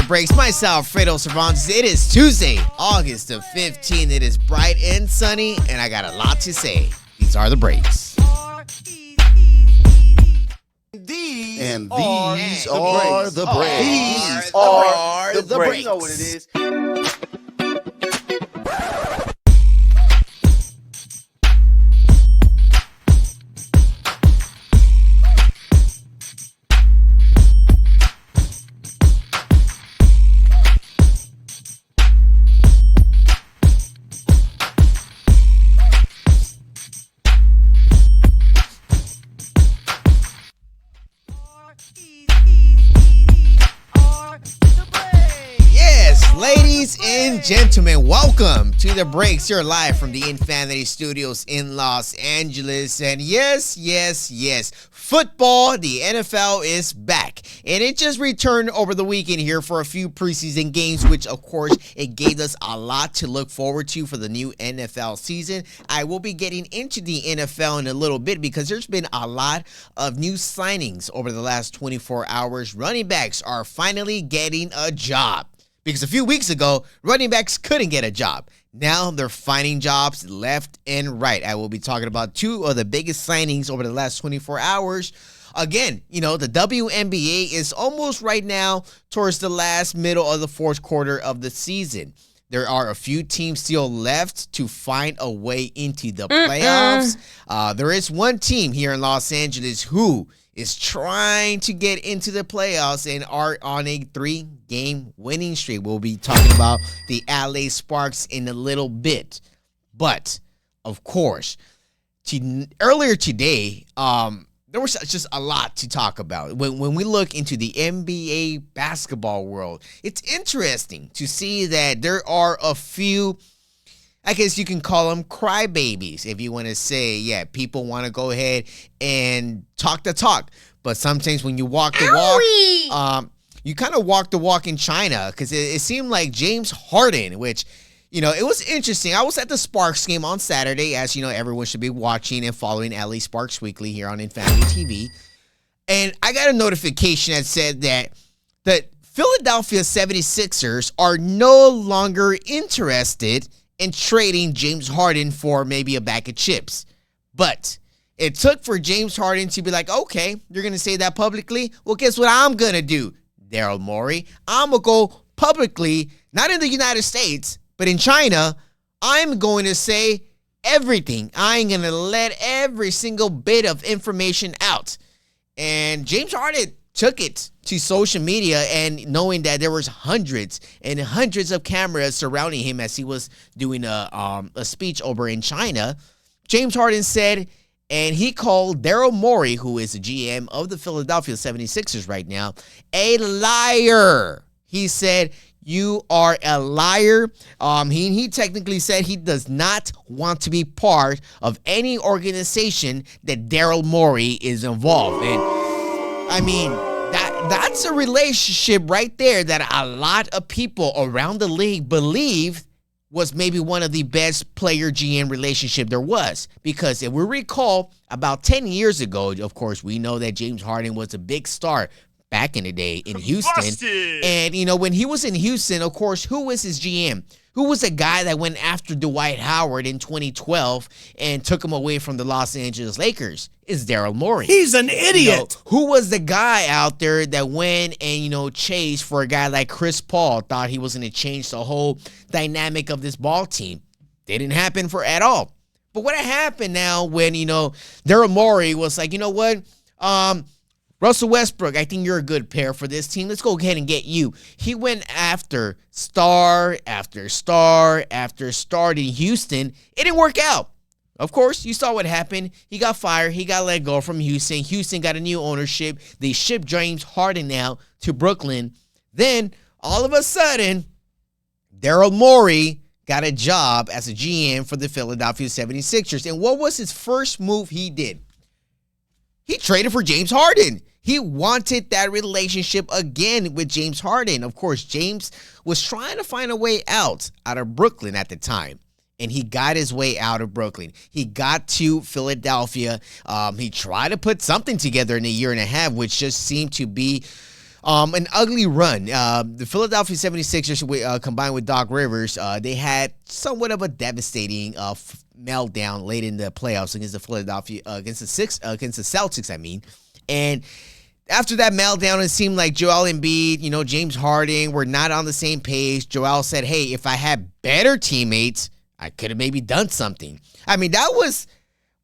Breaks. Myself, Fredo Cervantes. It is Tuesday, August the 15th. It is bright and sunny, and I got a lot to say. These are the breaks. These are the breaks. These are the breaks. You know what it is. Ladies and gentlemen, welcome to The Breaks. You're live from the Infanity Studios in Los Angeles. And yes, football, the NFL is back. And it just returned over the weekend here for a few preseason games, which, of course, it gave us a lot to look forward to for the new NFL season. I will be getting into the NFL in a little bit because there's been a lot of new signings over the last 24 hours. Running backs are finally getting a job. Because a few weeks ago, running backs couldn't get a job. Now they're finding jobs left and right. I will be talking about two of the biggest signings over the last 24 hours. Again, the WNBA is almost right now towards the middle of the fourth quarter of the season. There are a few teams still left to find a way into the playoffs. There is one team here in Los Angeles who is trying to get into the playoffs and are on a 3-game winning streak. We'll be talking about the LA Sparks in a little bit. But, of course, earlier today, there was just a lot to talk about. When we look into the NBA basketball world, it's interesting to see that there are a few, I guess you can call them crybabies, if you want to say, people want to go ahead and talk the talk. But sometimes when you walk the walk, you kind of walk the walk in China, because it seemed like James Harden, which, it was interesting. I was at the Sparks game on Saturday, as everyone should be watching and following LA Sparks Weekly here on Infanity TV. And I got a notification that said that the Philadelphia 76ers are no longer interested in trading James Harden for maybe a bag of chips. But it took for James Harden to be like, okay, you're going to say that publicly? Well, guess what I'm going to do, Daryl Morey? I'm going to go publicly, not in the United States, but in China. I'm going to say everything. I ain't going to let every single bit of information out. And James Harden took it to social media, and knowing that there was hundreds and hundreds of cameras surrounding him as he was doing a speech over in China, James Harden said, and he called Daryl Morey, who is the GM of the Philadelphia 76ers right now, a liar. He said, "You are a liar." He technically said he does not want to be part of any organization that Daryl Morey is involved in. I mean, that's a relationship right there that a lot of people around the league believe was maybe one of the best player-GM relationship there was. Because if we recall, about 10 years ago, of course, we know that James Harden was a big star back in the day in Houston. And, when he was in Houston, of course, who was his GM? Who was the guy that went after Dwight Howard in 2012 and took him away from the Los Angeles Lakers? It's Daryl Morey. He's an idiot. Who was the guy out there that went and, chased for a guy like Chris Paul, thought he was going to change the whole dynamic of this ball team? Didn't happen at all. But what happened now when, Daryl Morey was like, you know what? Russell Westbrook, I think you're a good pair for this team. Let's go ahead and get you. He went after star after star after star in Houston. It didn't work out. Of course, you saw what happened. He got fired. He got let go from Houston. Houston got a new ownership. They shipped James Harden now to Brooklyn. Then, all of a sudden, Daryl Morey got a job as a GM for the Philadelphia 76ers. And what was his first move he did? He traded for James Harden. He wanted that relationship again with James Harden. Of course, James was trying to find a way out of Brooklyn at the time. And he got his way out of Brooklyn. He got to Philadelphia. He tried to put something together in a year and a half, which just seemed to be An ugly run. The Philadelphia 76ers, combined with Doc Rivers, they had somewhat of a devastating meltdown late in the playoffs against the Celtics. I mean, and after that meltdown, it seemed like Joel Embiid, James Harden were not on the same page. Joel said, "Hey, if I had better teammates, I could have maybe done something." I mean, that was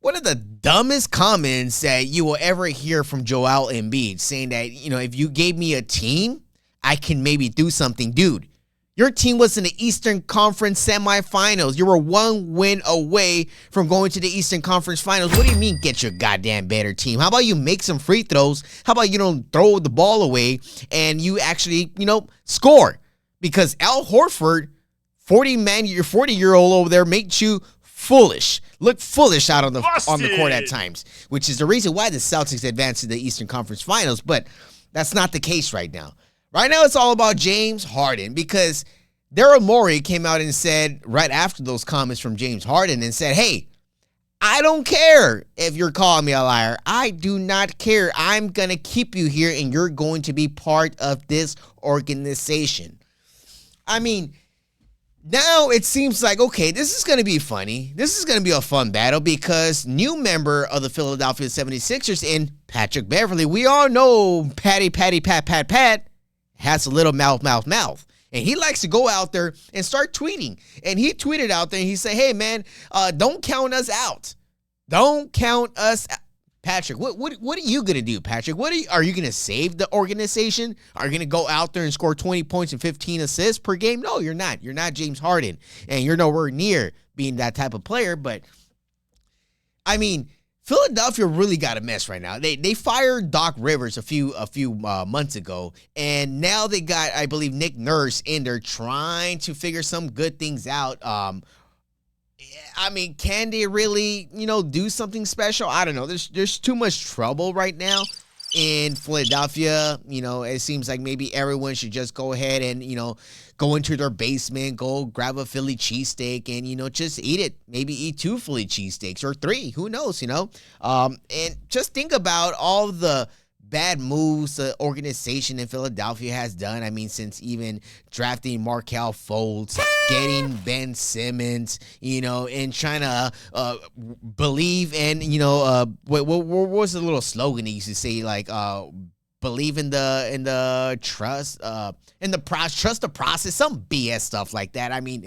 one of the dumbest comments that you will ever hear from Joel Embiid, saying that, if you gave me a team, I can maybe do something. Dude, your team was in the Eastern Conference semifinals. You were one win away from going to the Eastern Conference finals. What do you mean get your goddamn better team? How about you make some free throws? How about you don't throw the ball away and you actually, score? Because Al Horford, your 40-year-old over there, makes you foolish. Look foolish out on the court at times, which is the reason why the Celtics advanced to the Eastern Conference Finals, but that's not the case right now. Right now, it's all about James Harden, because Daryl Morey came out and said right after those comments from James Harden and said, "Hey, I don't care if you're calling me a liar. I do not care. I'm going to keep you here, and you're going to be part of this organization." I mean, now it seems like, okay, this is going to be funny. This is going to be a fun battle, because new member of the Philadelphia 76ers in Patrick Beverley, we all know Pat, has a little mouth. And he likes to go out there and start tweeting. And he tweeted out there and he said, "Hey, man, don't count us out. Don't count us out." Patrick, what are you going to do, Patrick? Are you going to save the organization? Are you going to go out there and score 20 points and 15 assists per game? No, you're not. You're not James Harden, and you're nowhere near being that type of player. But, I mean, Philadelphia really got a mess right now. They fired Doc Rivers a few months ago, and now they got, I believe, Nick Nurse in there trying to figure some good things out. I mean, can they really, do something special? I don't know. There's too much trouble right now in Philadelphia. It seems like maybe everyone should just go ahead and, go into their basement, go grab a Philly cheesesteak and, just eat it. Maybe eat 2 Philly cheesesteaks or 3. Who knows, And just think about all the bad moves the organization in Philadelphia has done. I mean, since even drafting Markelle Fultz, getting Ben Simmons, and trying to believe in, what was the little slogan he used to say, like, believe in the trust, trust the process, some BS stuff like that. I mean,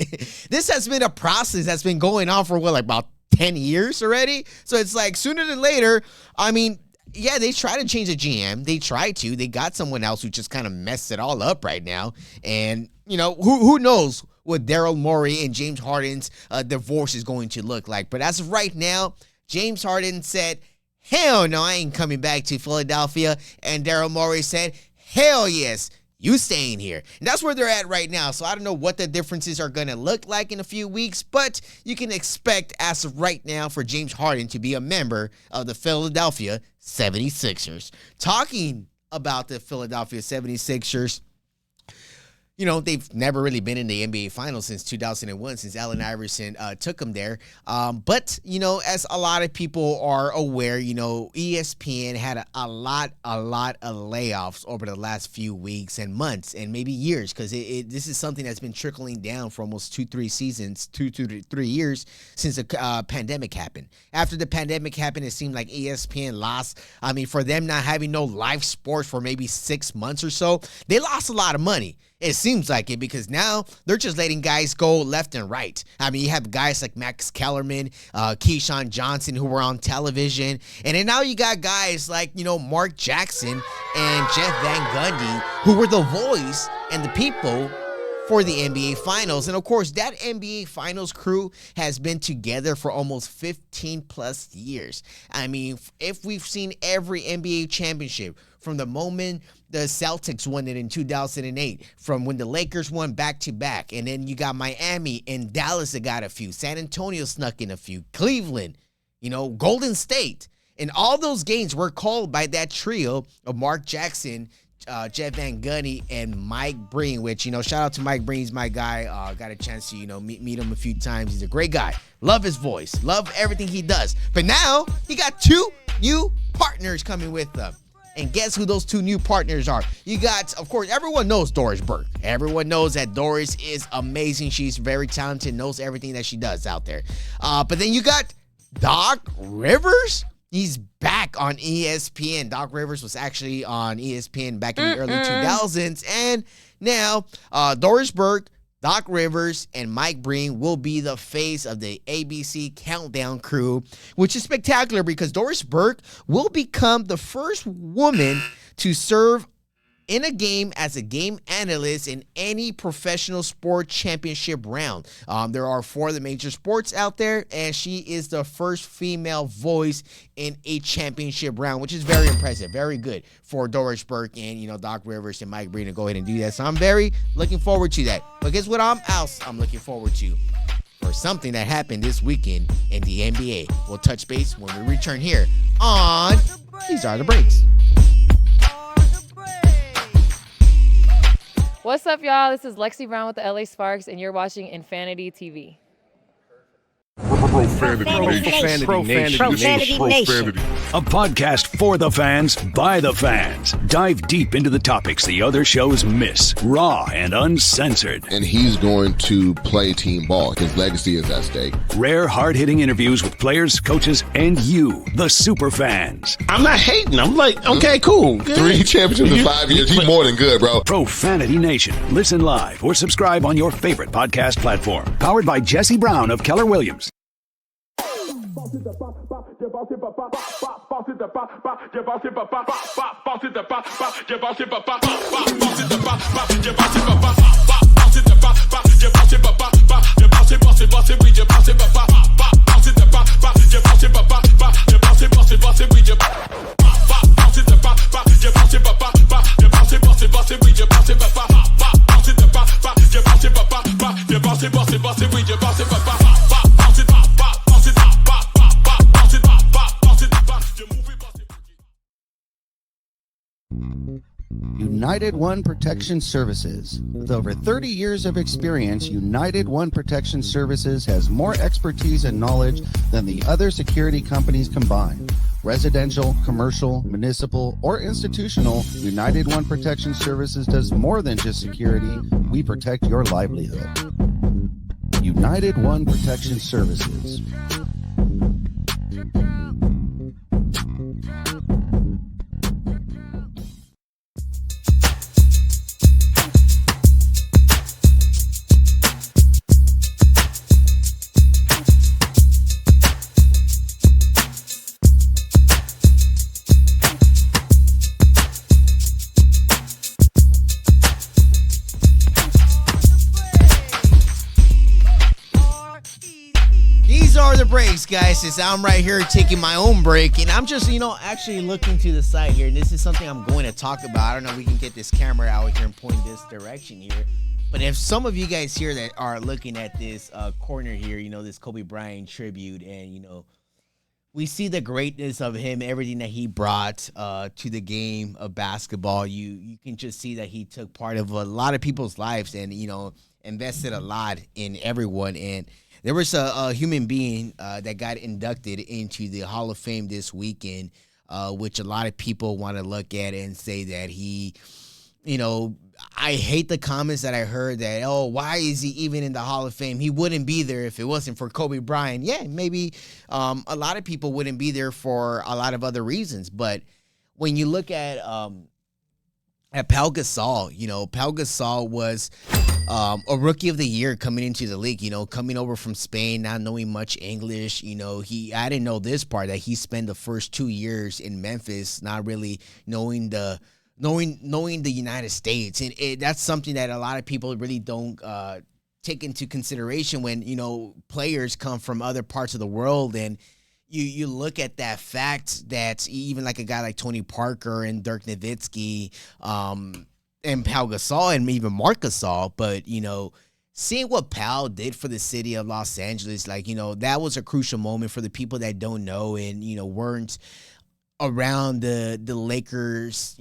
this has been a process that's been going on for about 10 years already. So it's like sooner than later, I mean, yeah, they try to change the GM. They got someone else who just kind of messed it all up right now. And, who knows what Daryl Morey and James Harden's divorce is going to look like. But as of right now, James Harden said, "Hell no, I ain't coming back to Philadelphia." And Daryl Morey said, "Hell yes, you staying here." And that's where they're at right now. So I don't know what the differences are going to look like in a few weeks, but you can expect as of right now for James Harden to be a member of the Philadelphia 76ers. Talking about the Philadelphia 76ers, they've never really been in the NBA Finals since 2001, since Allen Iverson took them there. But, as a lot of people are aware, ESPN had a lot of layoffs over the last few weeks and months and maybe years, because this is something that's been trickling down for almost 2-3 seasons, 2 to 3 years since the pandemic happened. After the pandemic happened, it seemed like ESPN lost. I mean, for them not having no live sports for maybe 6 months or so, they lost a lot of money. It seems like it, because now they're just letting guys go left and right. I mean, you have guys like Max Kellerman, Keyshawn Johnson, who were on television. And then now you got guys like, Mark Jackson and Jeff Van Gundy, who were the voice and the people for the NBA Finals. And of course, that NBA Finals crew has been together for almost 15 plus years. I mean, if we've seen every NBA championship from the moment the Celtics won it in 2008, from when the Lakers won back-to-back, and then you got Miami and Dallas that got a few, San Antonio snuck in a few, Cleveland, Golden State, and all those games were called by that trio of Mark Jackson, Jeff Van Gundy, and Mike Breen, which, shout out to Mike Breen. He's my guy. Got a chance to, meet him a few times. He's a great guy. Love his voice. Love everything he does. But now he got 2 new partners coming with them. And guess who those two new partners are? You got, of course, everyone knows Doris Burke. Everyone knows that Doris is amazing. She's very talented, knows everything that she does out there. But then you got Doc Rivers. He's back on ESPN. Doc Rivers was actually on ESPN back in the early 2000s. And now Doris Burke, Doc Rivers, and Mike Breen will be the face of the ABC Countdown crew, which is spectacular because Doris Burke will become the first woman to serve in a game as a game analyst in any professional sport championship round. There are 4 of the major sports out there, and she is the first female voice in a championship round, which is very impressive, very good for Doris Burke and, Doc Rivers and Mike Breen to go ahead and do that. So I'm very looking forward to that. But guess what else I'm looking forward to? For something that happened this weekend in the NBA. We'll touch base when we return here on These Are the Breaks. What's up, y'all? This is Lexi Brown with the LA Sparks, and you're watching Infanity TV. Profanity Nation. A podcast for the fans, by the fans. Dive deep into the topics the other shows miss. Raw and uncensored. And he's going to play team ball. His legacy is at stake. Rare, hard-hitting interviews with players, coaches, and you, the super fans. I'm not hating. I'm like, okay, cool. Good. 3 championships in 5 years. He's more than good, bro. Profanity Nation. Listen live or subscribe on your favorite podcast platform. Powered by Jesse Brown of Keller Williams. United One Protection Services. With over 30 years of experience, United One Protection Services has more expertise and knowledge than the other security companies combined. Residential, commercial, municipal, or institutional, United One Protection Services does more than just security. We protect your livelihood. United One Protection Services. Breaks, guys, since I'm right here taking my own break, and I'm just, actually looking to the side here, and this is something I'm going to talk about. I don't know if we can get this camera out here and point this direction here, but if some of you guys here that are looking at this corner here, this Kobe Bryant tribute, and, we see the greatness of him, everything that he brought to the game of basketball. You can just see that he took part of a lot of people's lives and, invested a lot in everyone. And there was a human being that got inducted into the Hall of Fame this weekend, which a lot of people want to look at and say that he, I hate the comments that I heard that, oh, why is he even in the Hall of Fame? He wouldn't be there if it wasn't for Kobe Bryant. Yeah, maybe a lot of people wouldn't be there for a lot of other reasons. But when you look at Pau Gasol, Pau Gasol was a rookie of the year coming into the league, coming over from Spain, not knowing much English. I didn't know this part, that he spent the first 2 years in Memphis, not really knowing the United States. And that's something that a lot of people really don't take into consideration when, players come from other parts of the world. And you look at that fact that even like a guy like Tony Parker and Dirk Nowitzki, and Pau Gasol and even Marc Gasol, but, seeing what Pau did for the city of Los Angeles, that was a crucial moment for the people that don't know and, weren't around the Lakers,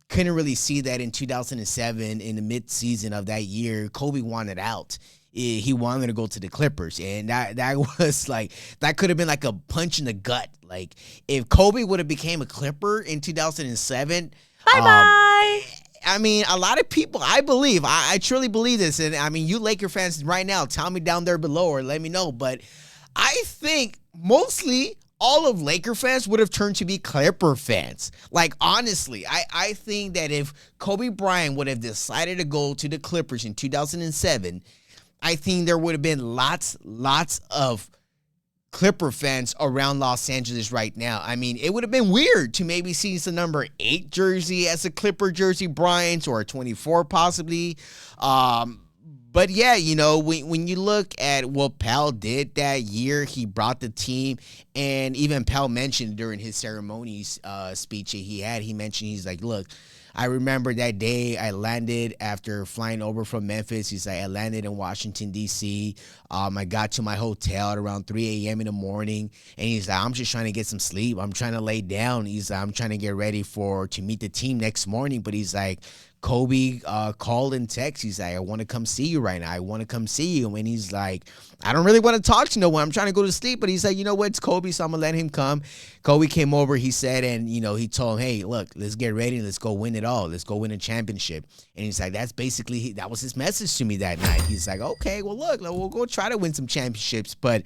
couldn't really see that in 2007 in the mid-season of that year. Kobe wanted out. he wanted to go to the Clippers, and that was like that could have been like a punch in the gut. Like if Kobe would have became a Clipper in 2007, Bye. I mean, a lot of people, I truly believe this, and I mean, you Laker fans right now, tell me down there below or let me know, but I think mostly all of Laker fans would have turned to be Clipper fans. Like, honestly, I think that if Kobe Bryant would have decided to go to the Clippers in 2007, I think there would have been lots of Clipper fans around Los Angeles right now. I mean, it would have been weird to maybe see some number 8 jersey as a Clipper jersey, Bryant, or a 24 possibly. But yeah, you know, when you look at what Pal did that year, he brought the team, and even Pal mentioned during his ceremonies speech that he mentioned, he's like, look, I remember that day I landed after flying over from Memphis. He's like, I landed in Washington, D.C. I got to my hotel at around 3 a.m. in the morning. And he's like, I'm just trying to get some sleep. I'm trying to lay down. He's like, I'm trying to get ready to meet the team next morning. But he's like, Kobe called and texted. He's like, I want to come see you right now. I want to come see you. And he's like, I don't really want to talk to no one. I'm trying to go to sleep. But he's like, you know what? It's Kobe, so I'm going to let him come. Kobe came over, he said, and, you know, he told him, hey, look, let's get ready. Let's go win it all. Let's go win a championship. And he's like, that was his message to me that night. He's like, okay, well, look, we'll go try to win some championships. But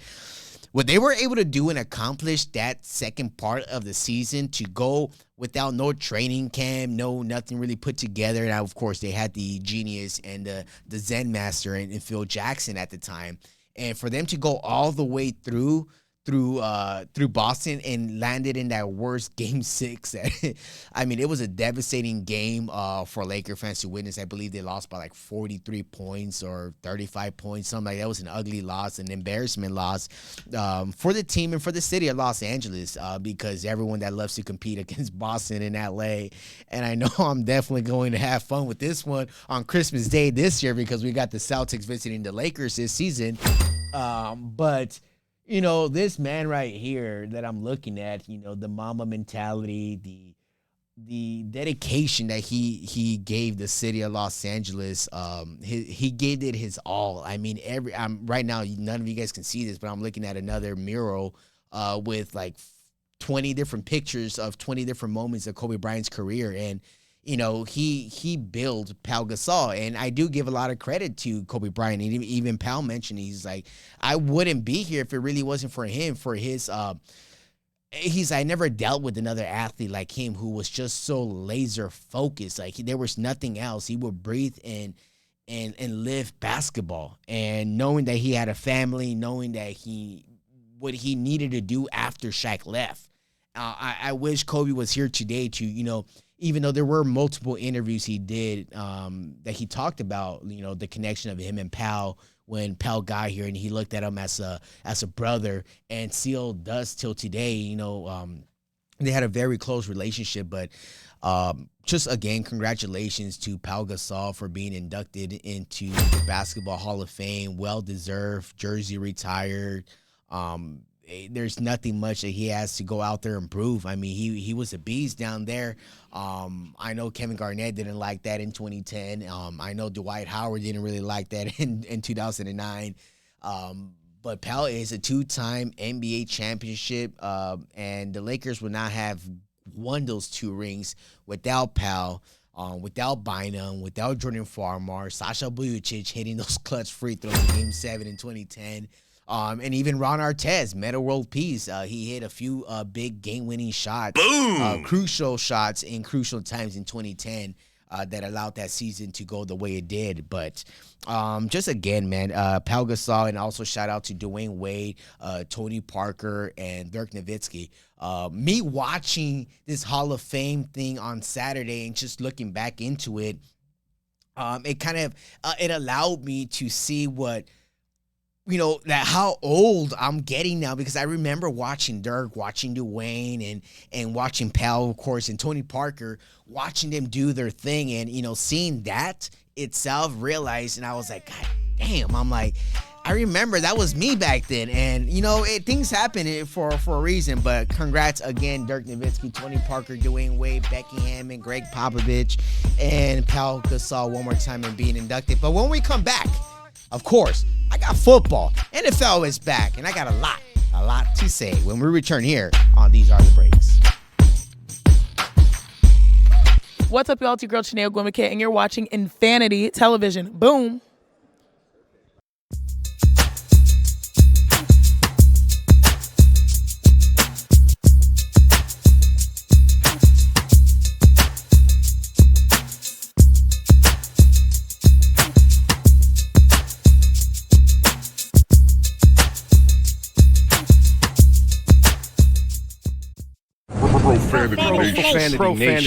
what they were able to do and accomplish that second part of the season, to go without no training camp, nothing really put together. Now, of course, they had the genius and the Zen master and Phil Jackson at the time. And for them to go all the way through Boston and landed in that worst game 6. I mean, it was a devastating game for Laker fans to witness. I believe they lost by like 43 points or 35 points, something like that. It was an ugly loss, an embarrassment loss for the team and for the city of Los Angeles, because everyone that loves to compete against Boston and LA. And I know I'm definitely going to have fun with this one on Christmas Day this year, because we got the Celtics visiting the Lakers this season. But you know, this man right here that I'm looking at, you know, the Mamba mentality, the dedication that he gave the city of Los Angeles, he gave it his all. I mean, right now, none of you guys can see this, but I'm looking at another mural with like 20 different pictures of 20 different moments of Kobe Bryant's career. And you know, he built Pau Gasol, and I do give a lot of credit to Kobe Bryant. And even Pau mentioned, he's like, I wouldn't be here if it really wasn't for him, for his, I never dealt with another athlete like him who was just so laser focused. Like there was nothing else. He would breathe and live basketball, and knowing that he had a family, knowing that what he needed to do after Shaq left. I wish Kobe was here today to, you know, even though there were multiple interviews he did that he talked about, you know, the connection of him and Pau when Pau got here, and he looked at him as a brother, and still does till today. You know, they had a very close relationship. But just again, congratulations to Pau Gasol for being inducted into the Basketball Hall of Fame. Well deserved. Jersey retired. There's nothing much that he has to go out there and prove. I mean, he was a beast down there. I know Kevin Garnett didn't like that in 2010. I know Dwight Howard didn't really like that in 2009. But Pau is a 2-time NBA championship, and the Lakers would not have won those 2 rings without Pau. Without Bynum, without Jordan Farmar, Sasha Vujacic hitting those clutch free throws in Game 7 in 2010. And even Ron Artest, Meta World Peace, he hit a few big game-winning shots, crucial shots in crucial times in 2010 that allowed that season to go the way it did. But just again, man, Pau Gasol, and also shout out to Dwayne Wade, Tony Parker, and Dirk Nowitzki. Me watching this Hall of Fame thing on Saturday and just looking back into it, it kind of it allowed me to see what, you know, that how old I'm getting now, because I remember watching Dirk, watching Dwayne, and watching Pau, of course, and Tony Parker, watching them do their thing, and, you know, seeing that itself, realized, and I was like, God damn, I'm like, I remember that was me back then. And, you know, things happen for a reason. But congrats again, Dirk Nowitzki, Tony Parker, Dwayne Wade, Becky Hammon, Greg Popovich, and Pau Gasol one more time and being inducted. But when we come back, of course, got football. NFL is back, and I got a lot to say when we return here on These Are the Breaks. What's up, y'all? It's your girl, Chanel Gwimike, and you're watching Infanity Television. Boom.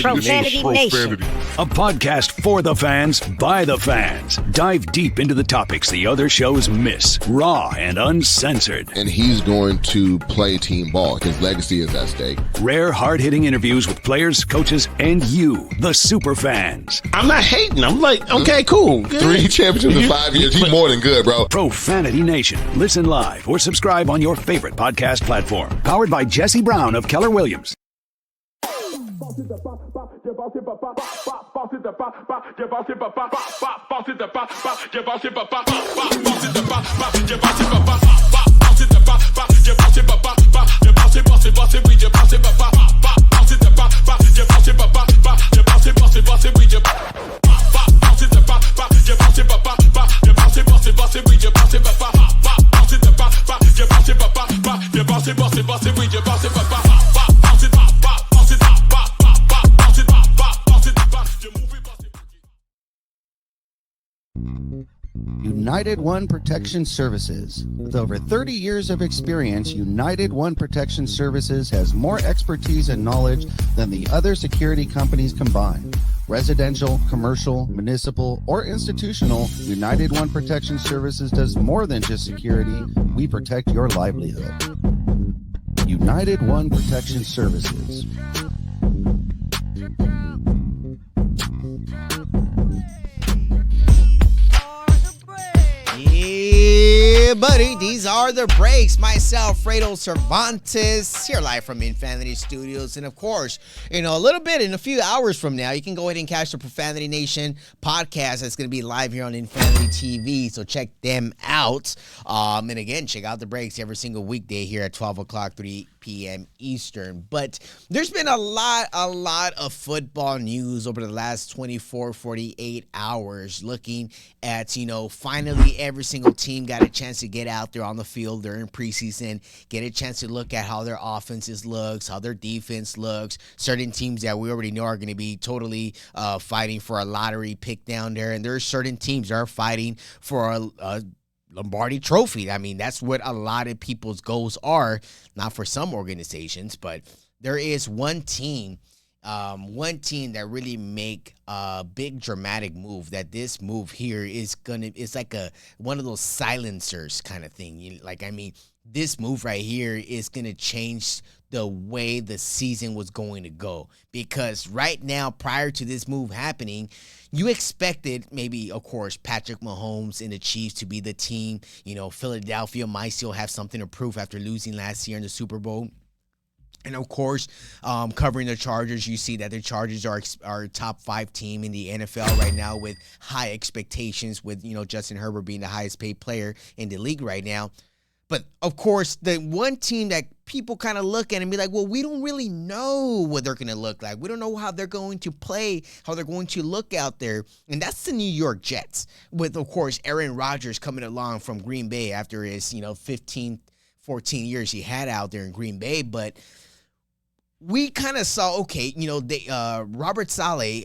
Profanity Nation. A podcast for the fans, by the fans. Dive deep into the topics the other shows miss. Raw and uncensored. And he's going to play team ball. His legacy is at stake. Rare, hard-hitting interviews with players, coaches, and you, the super fans. I'm not hating. I'm like, okay, cool. Good. 3 championships in 5 years. He's more than good, bro. Profanity Nation. Listen live or subscribe on your favorite podcast platform. Powered by Jesse Brown of Keller Williams. United One Protection Services. With over 30 years of experience, United One Protection Services has more expertise and knowledge than the other security companies combined. Residential, commercial, municipal, or institutional, United One Protection Services does more than just security. We protect your livelihood. United One Protection Services. Yeah, buddy, these are the breaks. Myself, Fredo Cervantes, here live from Infanity Studios. And of course, a little bit, in a few hours from now, you can go ahead and catch the Profanity Nation podcast that's going to be live here on Infanity TV. So check them out. And again, check out the breaks every single weekday here at 12 o'clock, 3 p.m. Eastern. But there's been a lot of football news over the last 24, 48 hours looking at, finally every single team got a chance to get out there on the field during preseason, get a chance to look at how their offenses looks, how their defense looks. Certain teams that we already know are going to be totally fighting for a lottery pick down there, and there are certain teams that are fighting for a Lombardi trophy. I mean, that's what a lot of people's goals are, not for some organizations, but there is one team that really make a big dramatic move. That this move here is like one of those silencers kind of thing. This move right here is gonna change the way the season was going to go, because right now, prior to this move happening, you expected maybe, of course, Patrick Mahomes and the Chiefs to be the team. Philadelphia might still have something to prove after losing last year in the Super Bowl. And of course, covering the Chargers, you see that the Chargers are a top 5 team in the NFL right now with high expectations, with Justin Herbert being the highest paid player in the league right now. But of course, the one team that people kind of look at and be like, well, we don't really know what they're going to look like. We don't know how they're going to play, how they're going to look out there. And that's the New York Jets, with, of course, Aaron Rodgers coming along from Green Bay after his, 15, 14 years he had out there in Green Bay. But we kind of saw, Robert Saleh,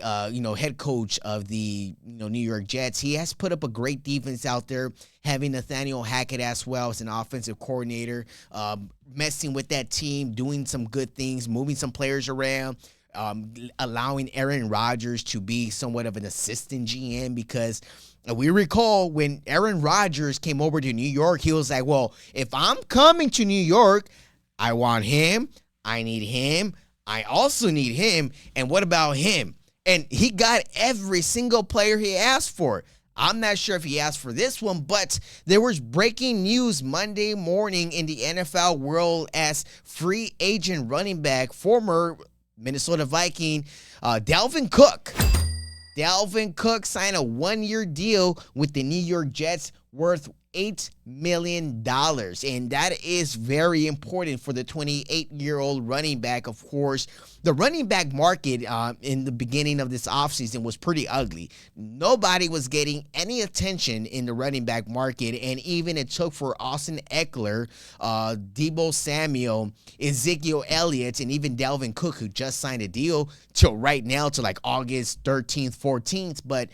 head coach of the New York Jets, he has put up a great defense out there, having Nathaniel Hackett as well as an offensive coordinator, messing with that team, doing some good things, moving some players around, allowing Aaron Rodgers to be somewhat of an assistant GM, because we recall when Aaron Rodgers came over to New York, he was like, well, if I'm coming to New York, I want him. I need him. I also need him. And what about him? And he got every single player he asked for. I'm not sure if he asked for this one, but there was breaking news Monday morning in the NFL world as free agent running back, former Minnesota Viking, Dalvin Cook. Dalvin Cook signed a 1-year deal with the New York Jets worth $8 million. And that is very important for the 28-year-old running back. Of course, the running back market in the beginning of this offseason was pretty ugly. Nobody was getting any attention in the running back market. And even it took for Austin Eckler, Deebo Samuel, Ezekiel Elliott, and even Dalvin Cook, who just signed a deal till right now to like August 13th, 14th. But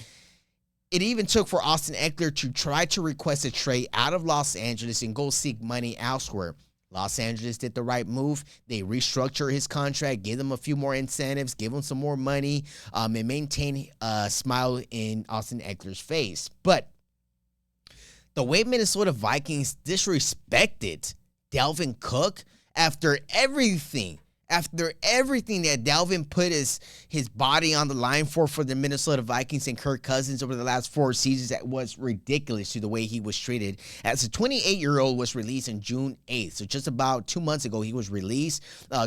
it even took for Austin Eckler to try to request a trade out of Los Angeles and go seek money elsewhere. Los Angeles did the right move. They restructured his contract, gave him a few more incentives, give him some more money, and maintain a smile in Austin Eckler's face. But the way Minnesota Vikings disrespected Dalvin Cook after everything that Dalvin put his body on the line for the Minnesota Vikings and Kirk Cousins over the last 4 seasons, that was ridiculous to the way he was treated. As a 28-year-old was released on June 8th, so just about 2 months ago, he was released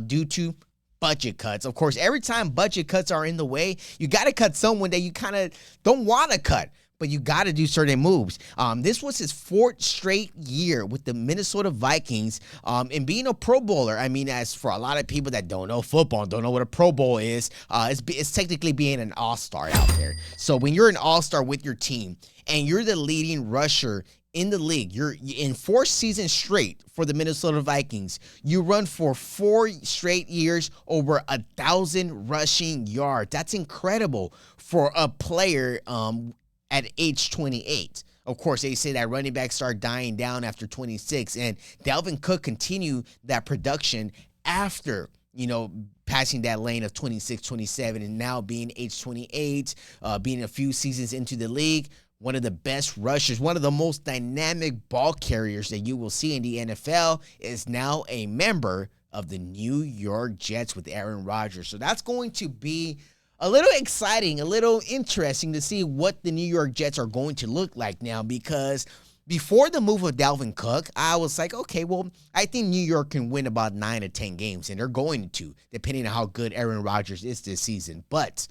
due to budget cuts. Of course, every time budget cuts are in the way, you got to cut someone that you kind of don't want to cut, but you got to do certain moves. This was his 4th straight year with the Minnesota Vikings and being a Pro Bowler. I mean, as for a lot of people that don't know football and don't know what a Pro Bowl is, it's technically being an all-star out there. So when you're an all-star with your team and you're the leading rusher in the league, you're in 4 seasons straight for the Minnesota Vikings. You run for 4 straight years over 1,000 rushing yards. That's incredible for a player at age 28. Of course, they say that running backs start dying down after 26, and Dalvin Cook continued that production after, passing that lane of 26, 27, and now being age 28, being a few seasons into the league, one of the best rushers, one of the most dynamic ball carriers that you will see in the NFL, is now a member of the New York Jets with Aaron Rodgers. So that's going to be a little exciting, a little interesting to see what the New York Jets are going to look like now, because before the move of Dalvin Cook, I was like, okay, well, I think New York can win about 9 to 10 games, and they're going to, depending on how good Aaron Rodgers is this season. But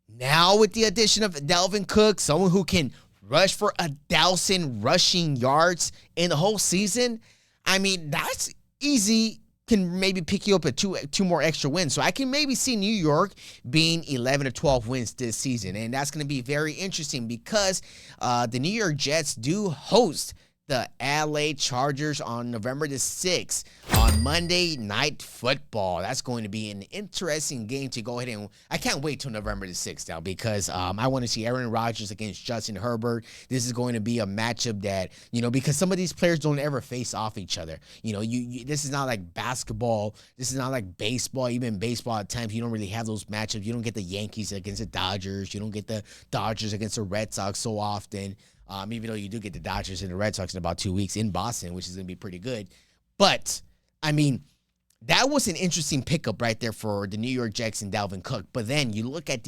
now with the addition of Dalvin Cook, someone who can rush for 1,000 rushing yards in the whole season, I mean, that's easy. Can maybe pick you up at two more extra wins. So I can maybe see New York being 11 to 12 wins this season. And that's going to be very interesting because the New York Jets do host the LA Chargers on November the 6th on Monday Night Football. That's going to be an interesting game to go ahead and I can't wait till November the 6th now because I want to see Aaron Rodgers against Justin Herbert. This is going to be a matchup that, because some of these players don't ever face off each other. This is not like basketball. This is not like baseball. Even baseball at times, you don't really have those matchups. You don't get the Yankees against the Dodgers. You don't get the Dodgers against the Red Sox so often. Even though you do get the Dodgers and the Red Sox in about 2 weeks in Boston, which is going to be pretty good. But, I mean, that was an interesting pickup right there for the New York Jets and Dalvin Cook. But then you look at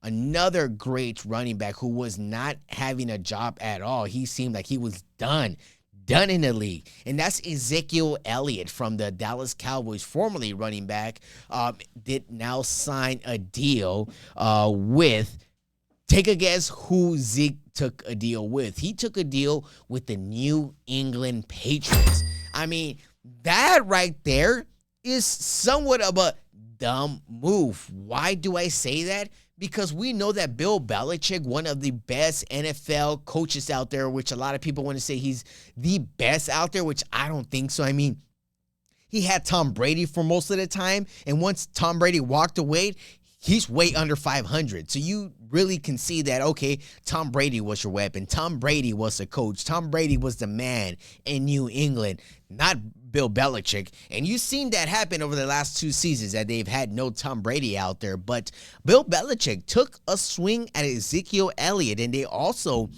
another great running back who was not having a job at all. He seemed like he was done in the league. And that's Ezekiel Elliott from the Dallas Cowboys, formerly running back, did now sign a deal with, take a guess who Zeke took a deal with. He took a deal with the New England Patriots. I mean, that right there is somewhat of a dumb move. Why do I say that? Because we know that Bill Belichick, one of the best NFL coaches out there, which a lot of people want to say he's the best out there, which I don't think so. I mean, he had Tom Brady for most of the time, and once Tom Brady walked away, he's way under 500. So you really can see that, okay, Tom Brady was your weapon. Tom Brady was the coach. Tom Brady was the man in New England, not Bill Belichick. And you've seen that happen over the last 2 seasons that they've had no Tom Brady out there. But Bill Belichick took a swing at Ezekiel Elliott, and they also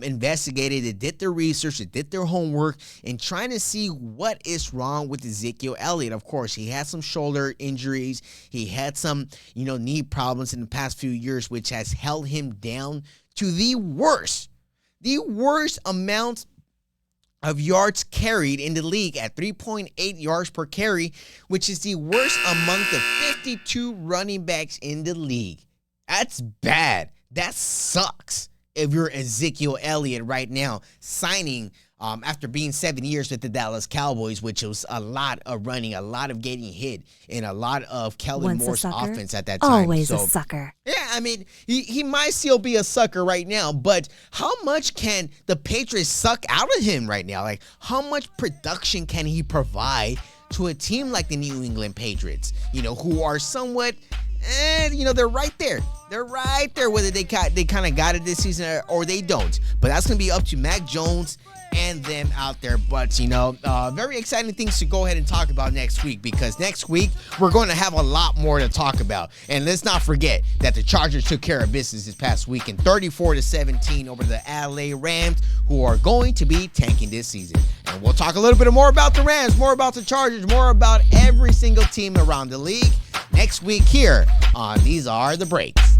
investigated, they did their research, they did their homework, and trying to see what is wrong with Ezekiel Elliott. Of course, he had some shoulder injuries. He had some, knee problems in the past few years, which has held him down to the worst amount of yards carried in the league at 3.8 yards per carry, which is the worst among the 52 running backs in the league. That's bad. That sucks. if you're Ezekiel Elliott right now, signing after being 7 years with the Dallas Cowboys, which was a lot of running, a lot of getting hit, and a lot of Kellen Moore's offense at that time. Always a sucker. Yeah, I mean, he might still be a sucker right now, but how much can the Patriots suck out of him right now? Like, how much production can he provide to a team like the New England Patriots, who are somewhat, they're right there. They're right there, whether they kind of got it this season or they don't. But that's going to be up to Mac Jones and them out there. But, very exciting things to go ahead and talk about next week, because next week we're going to have a lot more to talk about. And let's not forget that the Chargers took care of business this past weekend, 34-17 over the LA Rams, who are going to be tanking this season. And we'll talk a little bit more about the Rams, more about the Chargers, more about every single team around the league next week here on These Are the Breaks.